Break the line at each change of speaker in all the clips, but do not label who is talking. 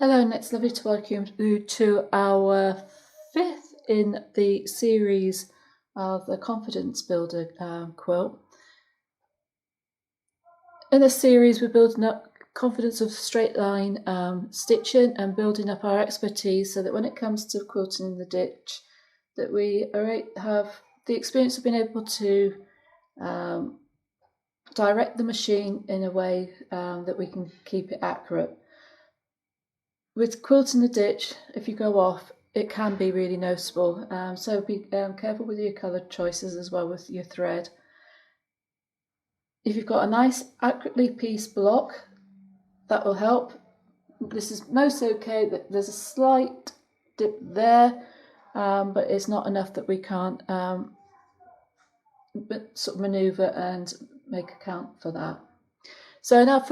Hello, and it's lovely to welcome you to our fifth in the series of the Confidence Builder quilt. In this series, we're building up confidence of straight line stitching and building up our expertise so that when it comes to quilting in the ditch, that we have the experience of being able to direct the machine in a way that we can keep it accurate. With quilting the ditch, if you go off, it can be really noticeable, so be careful with your colour choices as well with your thread. If you've got a nice accurately pieced block, that will help. This is most okay, that there's a slight dip there, but it's not enough that we can't sort of manoeuvre and make a count for that. So in our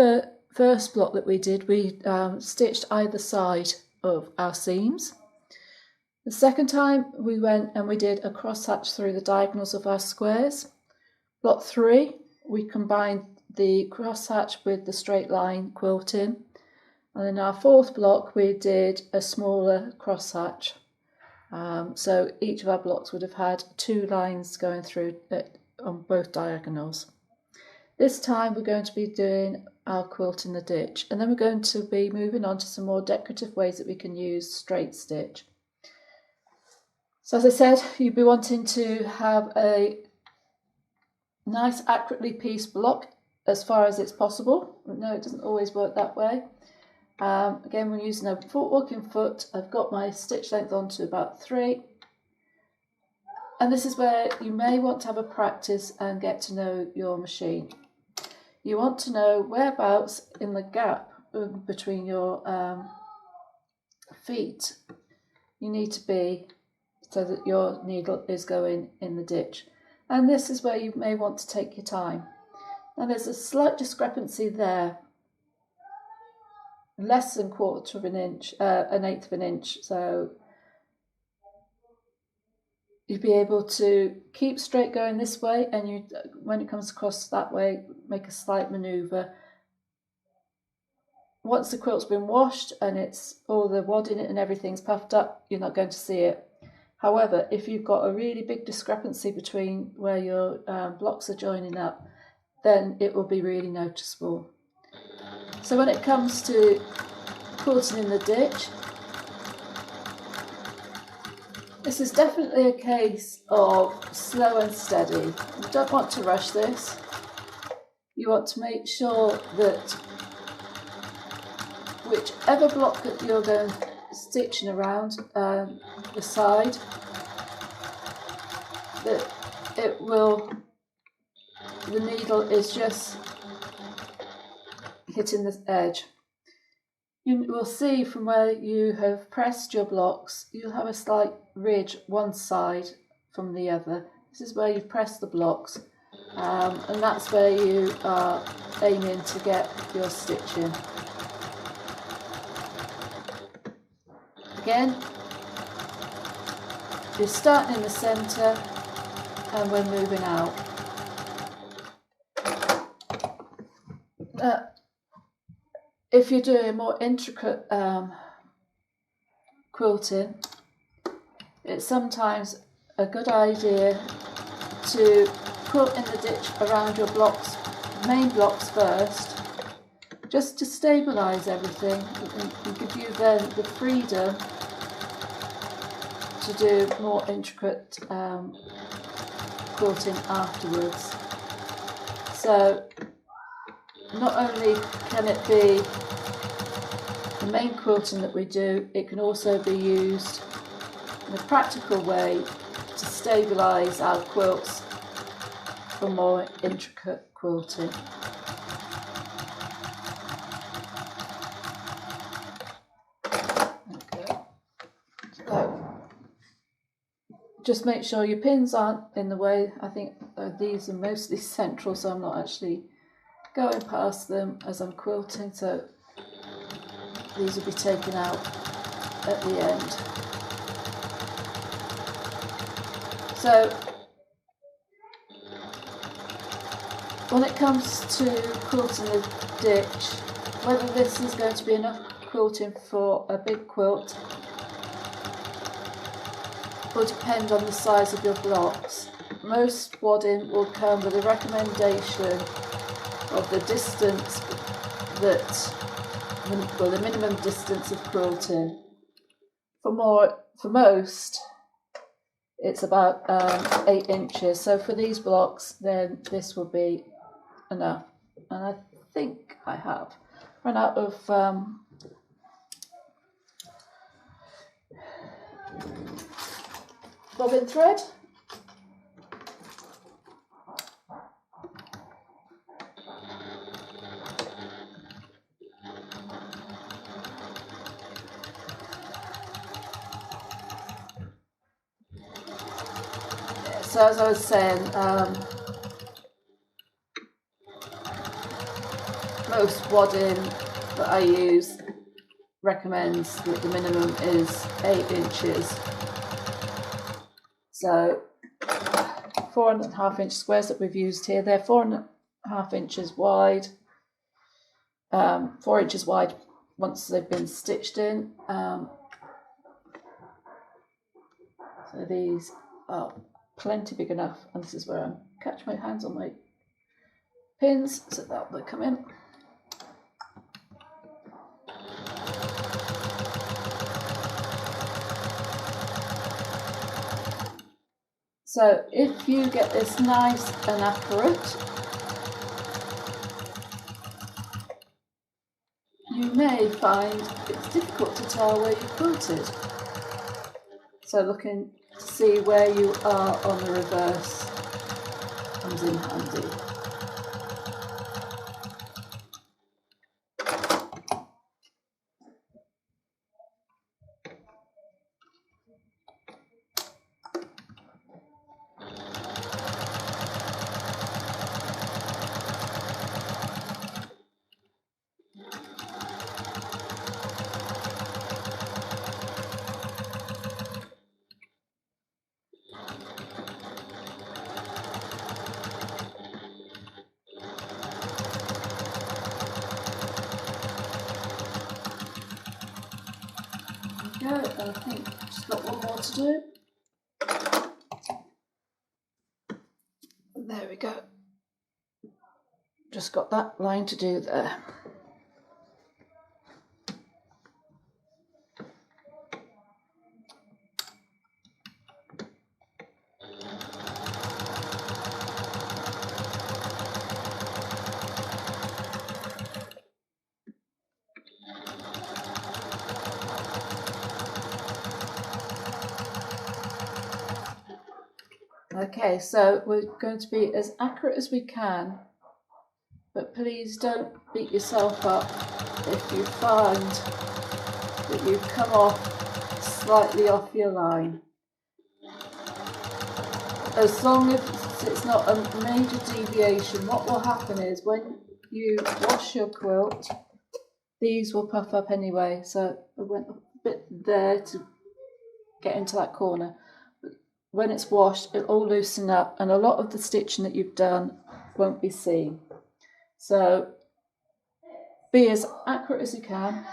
first block that we did, we stitched either side of our seams. The second time we went and we did a cross hatch through the diagonals of our squares. Block 3, we combined the cross hatch with the straight line quilting, and in our fourth block we did a smaller cross hatch. So each of our blocks would have had 2 lines going through it on both diagonals. This time we're going to be doing our quilt in the ditch, and then we're going to be moving on to some more decorative ways that we can use straight stitch. So as I said, you'd be wanting to have a nice accurately pieced block as far as it's possible. No, it doesn't always work that way. Again, we're using a walking foot. I've got my stitch length on to about 3. And this is where you may want to have a practice and get to know your machine. You want to know whereabouts in the gap between your feet you need to be so that your needle is going in the ditch. And this is where you may want to take your time. Now there's a slight discrepancy there, less than 1/4 of an inch, 1/8 of an inch, so you'd be able to keep straight going this way, and you, when it comes across that way, make a slight manoeuvre. Once the quilt's been washed and it's all the wadding and everything's puffed up, you're not going to see it. However, if you've got a really big discrepancy between where your blocks are joining up, then it will be really noticeable. So when it comes to quilting in the ditch, this is definitely a case of slow and steady. You don't want to rush this. You want to make sure that whichever block that you're going stitching around the side, that the needle is just hitting the edge. You will see from where you have pressed your blocks, you'll have a slight ridge one side from the other. This is where you've pressed the blocks, and that's where you are aiming to get your stitching. Again, you're starting in the centre and we're moving out. If you're doing more intricate quilting, it's sometimes a good idea to quilt in the ditch around your blocks, main blocks first, just to stabilise everything and give you then the freedom to do more intricate quilting afterwards. So not only can it be the main quilting that we do, it can also be used in a practical way to stabilise our quilts for more intricate quilting. Just make sure your pins aren't in the way. I think these are mostly central, so I'm not actually going past them as I'm quilting, so these will be taken out at the end. So when it comes to quilting the ditch, whether this is going to be enough quilting for a big quilt will depend on the size of your blocks. Most wadding will come with a recommendation of the distance the minimum distance of quilting. For most, it's about 8 inches. So for these blocks, then this will be enough. And I think I have run out of bobbin thread. So as I was saying, most wadding that I use recommends that the minimum is 8 inches. So 4.5 inch squares that we've used here, they're 4.5 inches wide, 4 inches wide once they've been stitched in. So these are plenty big enough, and this is where I'm catching my hands on my pins so that will come in. So if you get this nice and accurate, you may find it's difficult to tell where you quilted. So looking to see where you are on the reverse comes in handy. Go, I think just got one more to do. There we go. Just got that line to do there. Okay, so we're going to be as accurate as we can, but please don't beat yourself up if you find that you come off slightly off your line. As long as it's not a major deviation, what will happen is when you wash your quilt, these will puff up anyway. So I went a bit there to get into that corner. When it's washed, it'll all loosen up and a lot of the stitching that you've done won't be seen. So be as accurate as you can,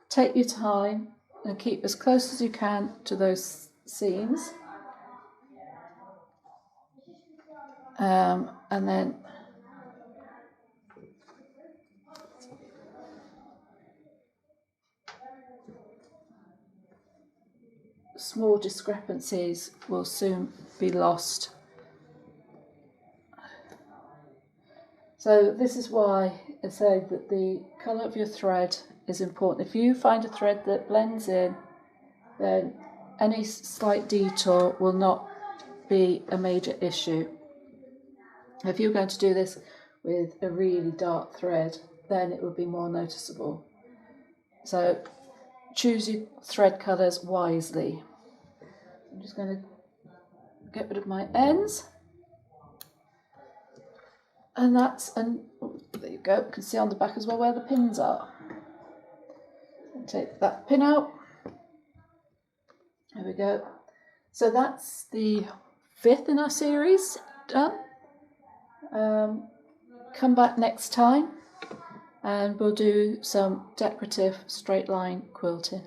take your time and keep as close as you can to those seams. And then small discrepancies will soon be lost. So this is why I say that the colour of your thread is important. If you find a thread that blends in, then any slight detour will not be a major issue. If you're going to do this with a really dark thread, then it will be more noticeable. So choose your thread colours wisely. I'm just going to get rid of my ends. And there you go, you can see on the back as well where the pins are. And take that pin out. There we go. So that's the 5th in our series done. Come back next time and we'll do some decorative straight line quilting.